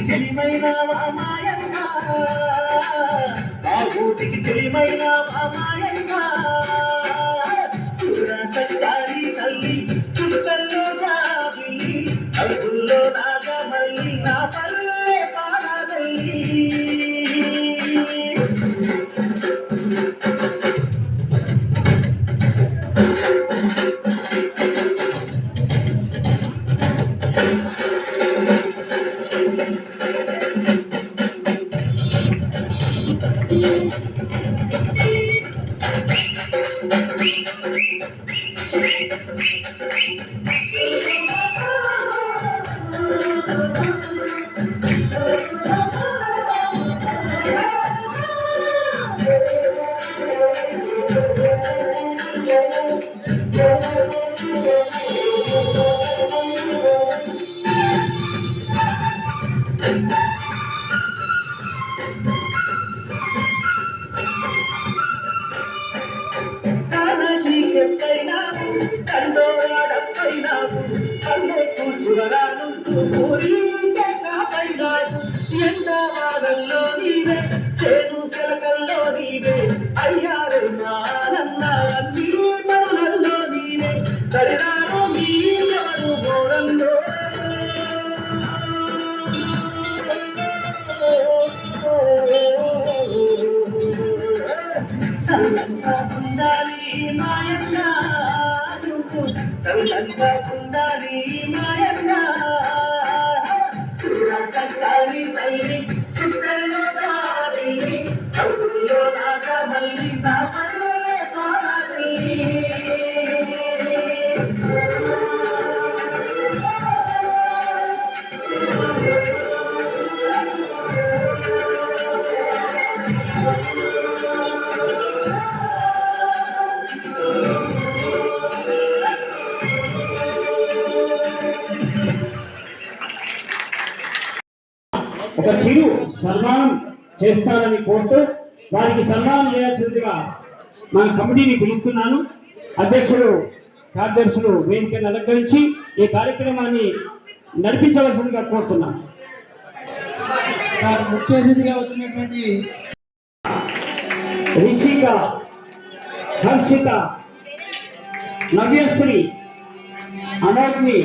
చెలిమైన మాయన్న ఆ ఊటికి చెలిమైన మాయన్న సుర సత్తారి తల్లి సుట్టల్లో జాబిల్లి అడుగుల్లో నాగమల్లి నా పల్లె పాడల్లి ఎండవాడల్లో నీవే సేను సెలకల్లో నీవే అయ్యారు నానన్న అన్ని మనులలో నీవే సరిదారు మీరెవరు గోరంలో సల్లంగా ఉండాలి మాయన్న సల్లంగా ఉండాలి మాయన్న సత్తారి తల్లి సుట్టల్లో దారి చౌకుల్లో నాగమల్లి నా పల్లె పాడల్లి ఒక చిరు సన్మానం చేస్తానని కోరుతూ వారికి సన్మానం చేయాల్సిందిగా మన కమిటీని పిలుస్తున్నాను. అధ్యక్షుడు కార్యదర్శులు వేదికను అలంకరించి ఈ కార్యక్రమాన్ని నడిపించవలసిందిగా కోరుతున్నాను. ముఖ్య అతిథిగా వచ్చినటువంటి రిషిక, హర్షిత, నవ్యశ్రీ, అనోజ్ని,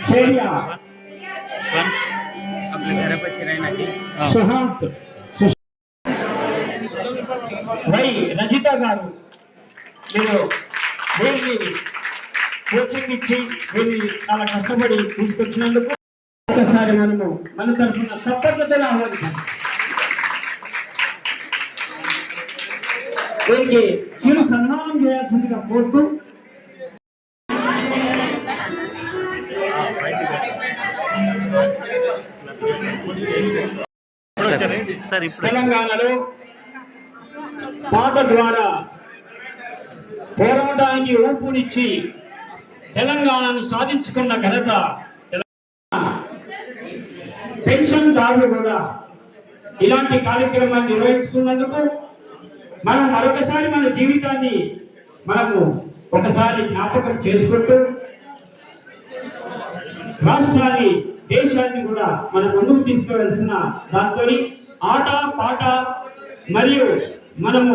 శైర్య, సుహాంత్, వై రజిత గారు మీరు వీరిని కోచింగ్ ఇచ్చి వీరిని చాలా కష్టపడి తీసుకొచ్చినందుకు ఒకసారి మనము మన తరఫున చప్పట్లతో ఆహ్వానించాం. వీరికి చిరు సన్మానం చేయాల్సిందిగా కోరుతూ తెలంగాణలో పాట ద్వారా పోరాటానికి ఊపునిచ్చి తెలంగాణను సాధించుకున్న ఘనత పెన్షన్దారులు కూడా ఇలాంటి కార్యక్రమాన్ని నిర్వహించుకున్నందుకు మనం మరొకసారి మన జీవితాన్ని మనము ఒకసారి జ్ఞాపకం చేసుకుంటూ రాష్ట్రాన్ని దేశాన్ని కూడా మనం ముందుకు తీసుకువెళ్సిన దాంతో ఆట పాట మరియు మనము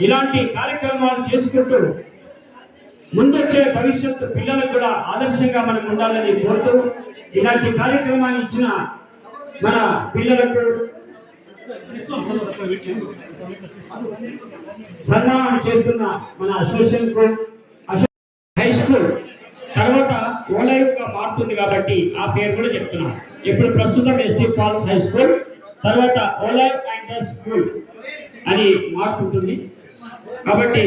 ఇలాంటి కార్యక్రమాలు చేసుకుంటూ ముందొచ్చే భవిష్యత్తు పిల్లలకు కూడా ఆదర్శంగా మనం ఉండాలని కోరుతూ ఇలాంటి కార్యక్రమాన్ని ఇచ్చిన మన పిల్లలకు సన్మానం చేస్తున్న మన అసోసియేషన్ కు హై స్కూల్ తర్వాత ఓలైవ్గా మారుతుంది కాబట్టి ఆ పేరు కూడా చెప్తున్నాం. ఇప్పుడు ప్రస్తుతం ఎస్టీ ఫాల్స్ హై స్కూల్ తర్వాత ఓలైవ్ అండ్ స్కూల్ అని మారుతుంటుంది కాబట్టి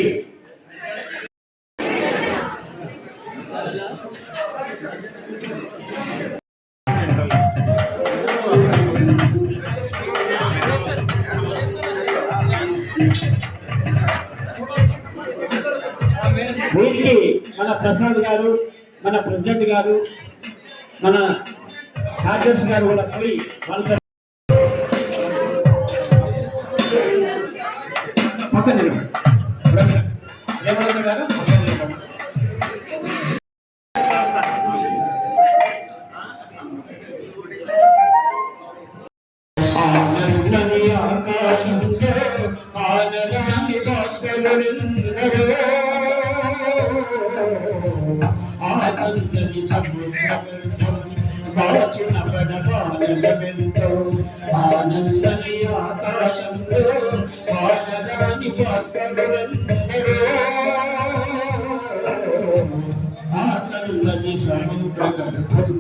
వీరికి మన ప్రసాద్ గారు, మన ప్రెసిడెంట్ గారు, మన సార్జెంట్స్ గారు కూడా పోయి వాళ్ళ పక్కన నిలబడి. రేవంత్ గారు పక్కన నిలబడి. ఆనందని ఆకాశంలో ఆనందాన్ని భాస్కరుడెందరో, ఆనందని సముద్రమంతో దాచిన పడబాలెంతో, ఆనందని ఆకాశంలో ఆనందాన్ని భాస్కరుడెందరో, ఆనందని సముద్రగర్భం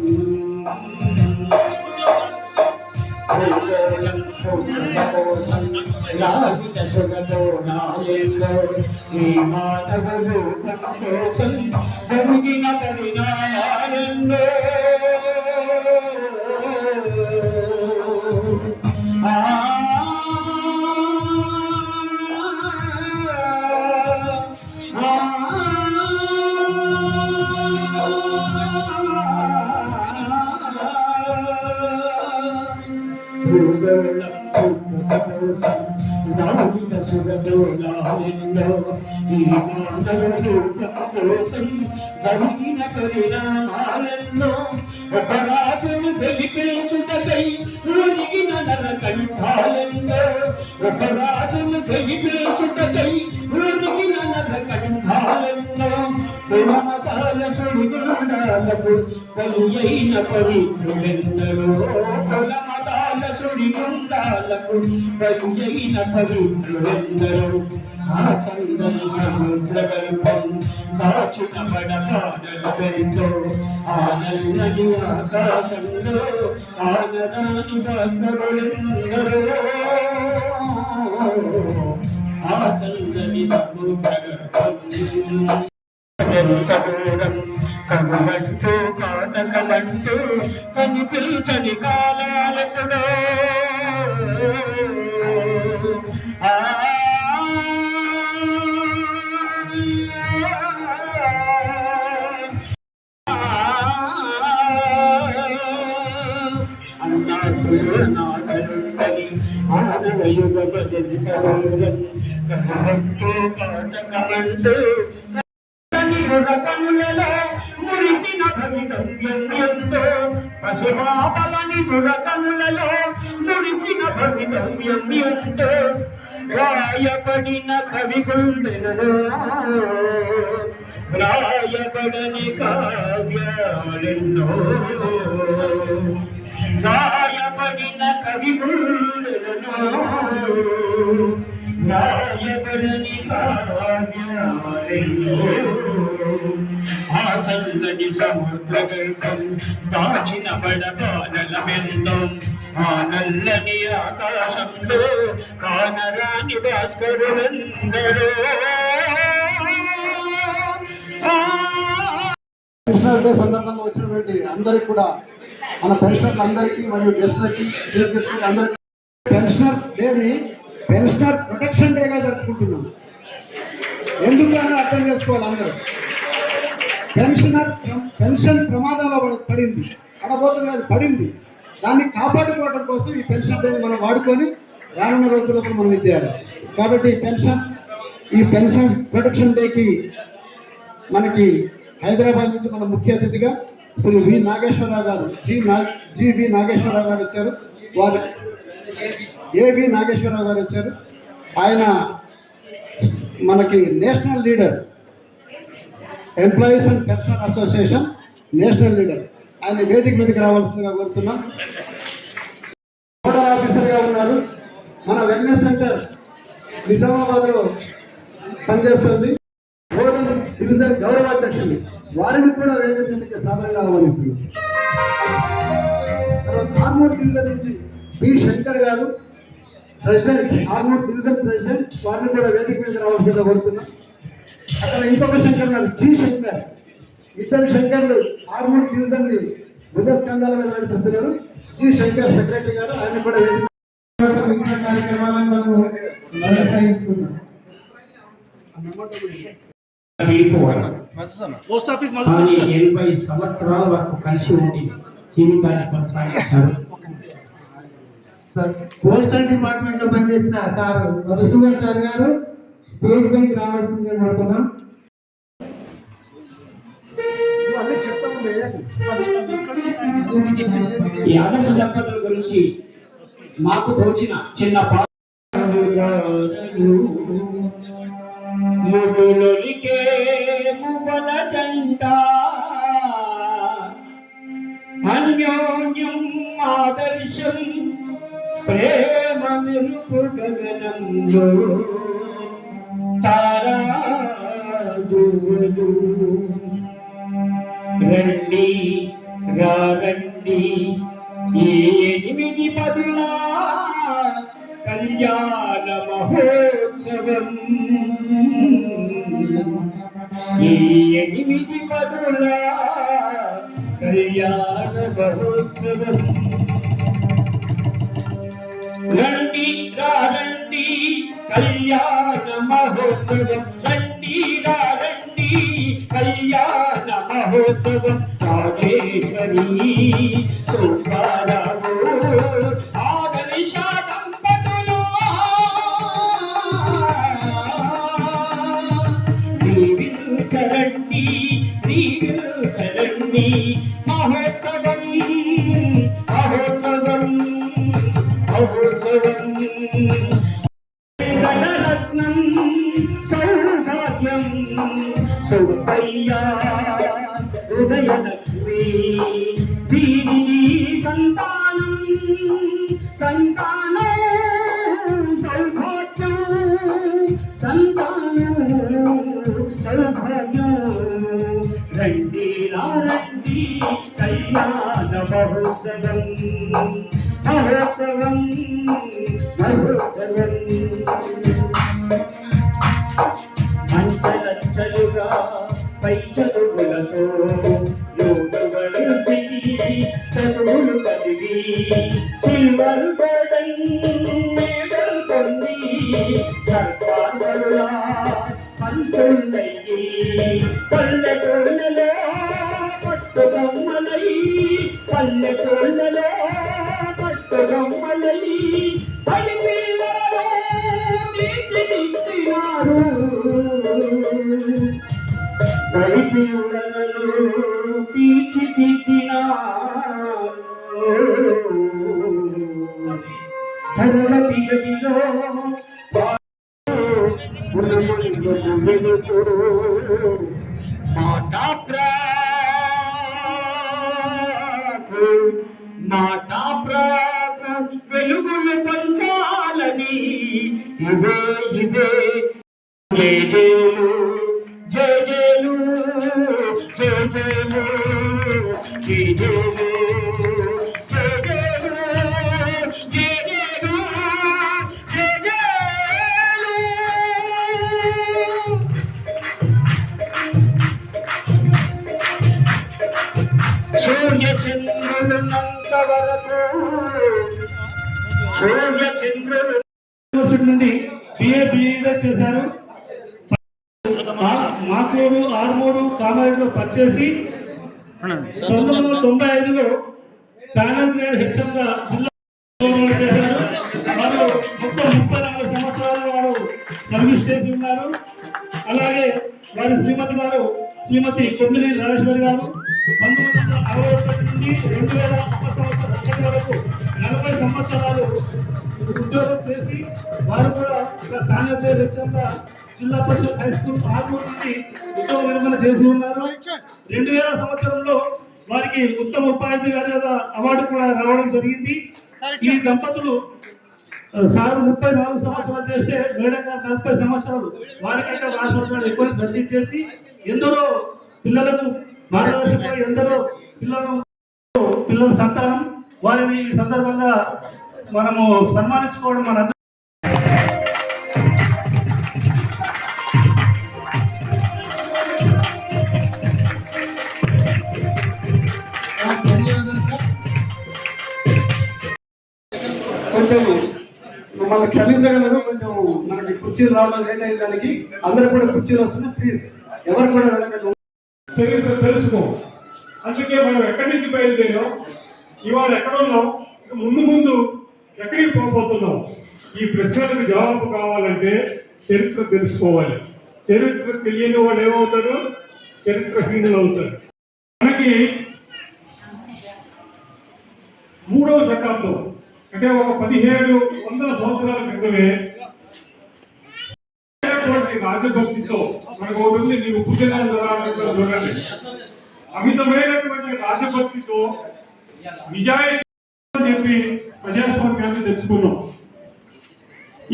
కోసం లాభిత సుగతో నాయల్లో ఈ మానవుడు కోసం జరిగిన పరిణామాలలో జరిగిన పరిణామాలలో ఒక రాజును గెలిపించుటకై ఒరిగిన నరకంఠాలలో, ఒక రాజును గెలిపించుటకై ఒరిగిన నరకంఠాలలో, కులమతాల సుడిగుండాలకు బలి అయిన పవిత్రులెందరో, కులమతాల సుడిగుండాలకు బలి అయిన పవిత్రులెందరో, ఆ చందని సముద్రగర్భం దాచిన పడపాడలతో, ఆనందని ఆకాశంలో ఆనరాని భాస్కరులెందరో, ఆ చందని సముద్రగర్భం ఎంత దూరం కనుమంటూ కాటకమంటూ కనిపించని కాలాలెప్పుడో, అన్నాడుని ఆనవయుగ బదలిత దూరం కనుమంటూ కాటకమంటూ కనులలో మురిసిన భవితవ్యం ఎంతో, పసిమాపలని కనులలో మురిసిన భవితవ్యం ఎంతో, రాయబడిన కవి గుండెలలో రాయబడని కావ్యాలెన్నో, రాయబడిన కవి గుండెలలో రాయబడని కావ్యాలెన్నో, ఆ చల్లని సముద్రగర్భం దాచిన పడపాలలమెంతో, ఆ నల్లని ఆకాశంలో కానరాని భాస్కరులెందరో. పెన్షనర్ డే సందర్భంగా వచ్చినటువంటి అందరికి కూడా, మన పెన్షనర్లు అందరికీ మరియు గెస్టులకి, చీఫ్ గెస్టులకి అందరికీ పెన్షనర్ డేని పెన్షనర్ ప్రొటెక్షన్ డేగా జరుపుకుంటున్నాం. ఎందుకు అని అర్థం చేసుకోవాలి అందరూ. పెన్షన్ ప్రమాదంలో పడింది, పడబోతుంది కాదు, పడింది. దాన్ని కాపాడుకోవడం కోసం ఈ పెన్షన్ డేని మనం వాడుకొని రానున్న రోజుల్లో మనం ఇది చేయాలి. కాబట్టి ఈ పెన్షన్ ప్రొటెక్షన్ డేకి మనకి హైదరాబాద్ నుంచి మన ముఖ్య అతిథిగా శ్రీ వి నాగేశ్వరరావు గారు, వి నాగేశ్వరరావు గారు వచ్చారు. వారు ఏవి నాగేశ్వరరావు గారు వచ్చారు. ఆయన మనకి national leader, employees and pension association national leader. ఆయన వేదిక మీదకి రావాల్సిందిగా కోరుతున్నాం. నోడల్ ఆఫీసర్గా ఉన్నారు. మన వెల్నెస్ సెంటర్ నిజామాబాద్లో పనిచేస్తుంది. బోధన డివిజన్ గౌరవాధ్యక్షులు, వారిని కూడా వేదిక మీదకి సాధారణంగా ఆహ్వానిస్తుంది. తర్వాత ఆర్మూర్ డివిజన్ నుంచి బి శంకర్ గారు, ప్రెసిడెంట్, ఆర్మూర్ డివిజన్ ప్రెసిడెంట్, వారిని కూడా వేదిక మీదకి రావాల్సిందిగా కోరుతున్నాం. అక్కడ ఇంకొక శంకర్ గారు, జి శంకర్. ఇద్దరు శంకర్లు ఆర్మూర్ డివిజన్ ని బుధస్కంధాల మీద నడిపిస్తున్నారు. జి శంకర్ సెక్రటరీ గారు, ఆయన కూడా వేదిక కార్యక్రమాలను మనం కొనసాగించుకున్నాం. పోస్ట్ ఆఫీస్ 80 సంవత్సరాల వరకు కలిసి ఉండి జీవితాన్ని కొనసాగించారు. సార్ పోస్టల్ డిపార్ట్మెంట్ లో పనిచేసిన సార్ మధుసూదన్ సార్ గారు స్టేజ్ పైకి రావాల్సిందిగా కోరుతున్నాం. అన్నీ చెప్తా ఉండే ఈ ఆదర్శ దంపతుల గురించి మాకు తోచిన చిన్న ముగులొలికే మువ్వల జంట అన్యోన్యం ఆదర్శం ప్రేమ మెరుపు గగనంలో తారాజులు రండి రండి ఈ 8 పదుల కళ్యాణ మహోత్సవం ఈ 8 పదుల కళ్యాణ మహోత్సవం రండి రండి కళ్యాణ మహోత్సవం రండి రండి కళ్యాణ మహోత్సవం రాజేశ్వరి సుబ్బారావు ఆదర్శ దంపతులు దీవించరండి దీవించరండి మహోత్సవం మహోత్సవం మహోత్సవం ధనరత్నం సౌభాగ్యం సుబ్బయ్య ఉదయలక్ష్మి దీని సంతానం సంతానం సౌభాగ్యం సంతానం సౌభాగ్యం రండి రండి కళ్యాణ మహోత్సవం మహోత్సవం మహోత్సవం అంచలంచలుగా పై చదువులతో యోగవలసి చదువులు చదివి సిల్వర్ గోల్డెన్ మెడల్ పొంది సర్వాంగలులా పంతులయ్యి పల్లెటూళ్ళలో పట్టుగమ్మలై పల్లెటూళ్ళలో పట్టుగమ్మలై పడి పిల్లలు తీర్చిదిద్దినారు బడి పిల్లలు తీర్చిదిద్దినారు తరగతి గదిలో మాట వెలుగులు పంచాలని ఇవే ఇవే జేజేలు జేజేలు జేజేలు జేజేలు జేజేలు జేజేలు సూర్య చంద్రులున్నంత వరకు సూర్య చంద్రులు నుండి బిఏ చేశారు. మాకూరు ఆర్మూరు కామారెడ్డిలో పనిచేసి 1995లో ప్యానల్ గ్రేడ్ హెచ్ఎంగా జిల్లా చేశారు. వారు మొత్తం 34 సంవత్సరాలు వారు సర్వీస్ చేసి ఉన్నారు. అలాగే వారి శ్రీమతి గారు శ్రీమతి కొమ్మినేని రాజేశ్వరి గారు 1961 నుండి 2001 వరకు 40 సంవత్సరాలు ఉద్యోగం చేసి వారు కూడా ప్యానల్ గ్రేడ్ హెచ్ఎంగా జిల్లా పరిషత్ హై స్కూల్ ఆర్మూర్ నుండి ఉద్యోగ విరమణ చేసి ఉన్నారు. 2000 సంవత్సరంలో వారికి ఉత్తమ ఉపాధ్యాయులుగా అవార్డు కూడా రావడం జరిగింది. ఈ దంపతులు సార్ 34 సంవత్సరాలు చేస్తే మేడం గారు 40 సంవత్సరాలు, వారికంటే 6 సంవత్సరాలు ఎక్కువ సర్వీస్ చేసి ఎందరో పిల్లలకు మార్గదర్శకులు, ఎందరో పిల్లల సంతానం. వారిని ఈ సందర్భంగా మనము సన్మానించుకోవడం మన కొంచెం మమ్మల్ని క్షమించగలరు. కొంచెం మనకి కుర్చీలు రావడం లేట్ అయ్యే దానికి అందరు కూడా కుర్చీలు వస్తున్నాయి. ప్లీజ్ ఎవరు కూడా వెళ్ళగలరు. చరిత్ర తెలుసుకో. అందుకే మనం ఎక్కడి నుంచి బయలుదేరాం, ఇవాళ ఎక్కడ ఉన్నాం, ముందు ముందు ఎక్కడికి పోబోతున్నాం, ఈ ప్రశ్నలకు జవాబు కావాలంటే చరిత్ర తెలుసుకోవాలి. చరిత్ర తెలియని వాళ్ళు ఏమవుతారు? చరిత్రహీనులు అవుతారు. మనకి 3వ శతాబ్దం అంటే ఒక 1700 సంవత్సరాల క్రితమే రాజభక్తితో మనకు ఒకటి ఉంది, నీ ఉప్పు చూడండి, అమితమైనటువంటి రాజభక్తితో నిజాయితీ చెప్పి ప్రజాస్వామ్యాన్ని తెచ్చుకున్నాం.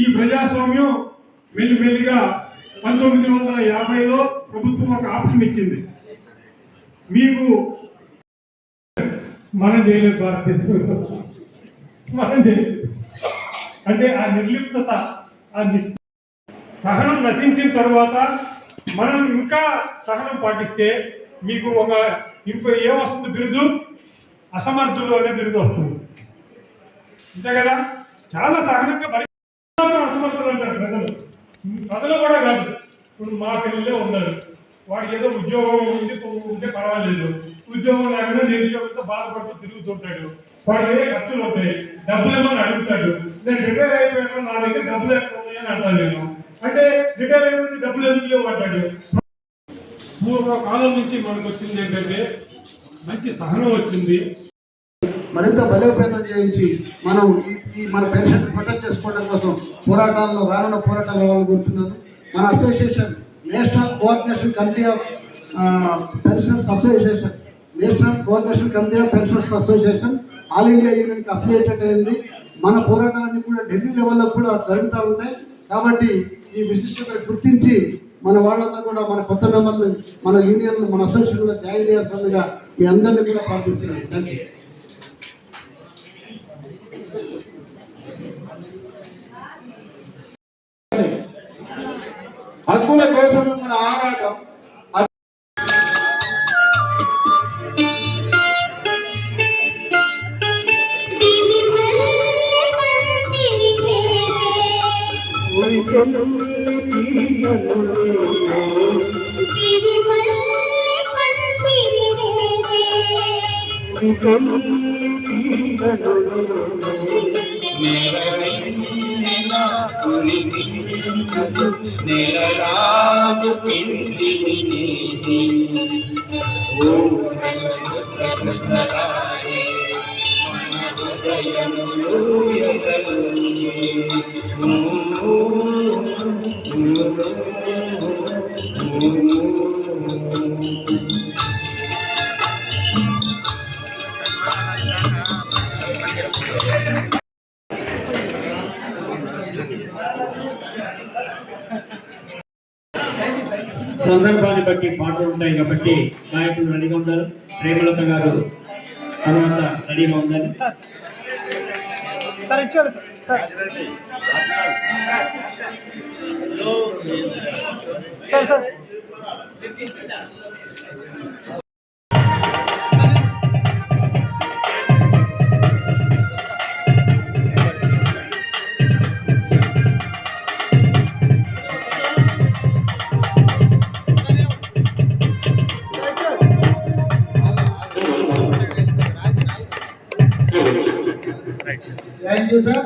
ఈ ప్రజాస్వామ్యం మెల్లిమెల్లిగా 1950లో ప్రభుత్వం ఒక ఆప్షన్ ఇచ్చింది, మీకు మనం చేయలేదు భారతదేశంలో, మనం చేయలేదు అంటే ఆ నిర్లిప్తత, ఆ సహనం నశించిన తర్వాత మనం ఇంకా సహనం పాటిస్తే మీకు ఒక ఏమొస్తుంది బిరుదు? అసమర్థులు అనే బిరుదు వస్తుంది. అంతే కదా? చాలా సహనంగా అసమర్థులు అంటారు ప్రజలు కూడా కాదు. ఇప్పుడు మా పిల్లలే ఉన్నారు, వాడికి ఏదో ఉద్యోగం ఉంటే పర్వాలేదు, ఉద్యోగం లేకుండా నిరుద్యోగంతో బాధపడుతూ తిరుగుతుంటాడు, వాడికి ఏదో ఖర్చులు ఉంటాయి, డబ్బులు ఏమని అడుగుతాడు. నేను రిటైర్ అయిపోయాను, నా దగ్గర డబ్బులు ఎక్కడ ఉన్నాయని అంటాను నేను. అంటే రిటైర్ అయిపోయింది డబ్బులు ఎందుకు లేవు అంటాడు. పూర్వకాలం నుంచి మనకు వచ్చింది ఏంటంటే మంచి సహనం వచ్చింది. మరింత బలోపేతం చేయించి మనం ఈ మన పెన్షన్ ప్రొటెక్ట్ చేసుకోవడం కోసం పోరాటాల్లో రానున్న పోరాటాలు రావాలని కోరుతున్నాను. మన association national coordination committee of pensions association, national coordination committee of pensions association all India యూనియన్కి అఫిలియేటెడ్ అయింది. మన పోరాటాలన్నీ కూడా ఢిల్లీ లెవెల్లో కూడా జరుగుతూ ఉంటాయి. కాబట్టి ఈ విశిష్టతను గుర్తించి మన వాళ్ళందరూ కూడా మన కొత్త మెంబర్లు మన యూనియన్ మన అసోసియేషన్లో జాయిన్ చేయాల్సిందిగా మీ అందరినీ కూడా ప్రార్థిస్తున్నాను. Thank you. హక్కుల కోసం మన ఆరాటం నెలరాజు పిండిని చేసి మన హృదయములు సందర్భాన్ని బట్టి పాటలు ఉంటాయి కాబట్టి నాయకులు రెడీగా ఉన్నారు. ప్రేమలత గారు తర్వాత రెడీగా ఉండాలి. Thank you sir.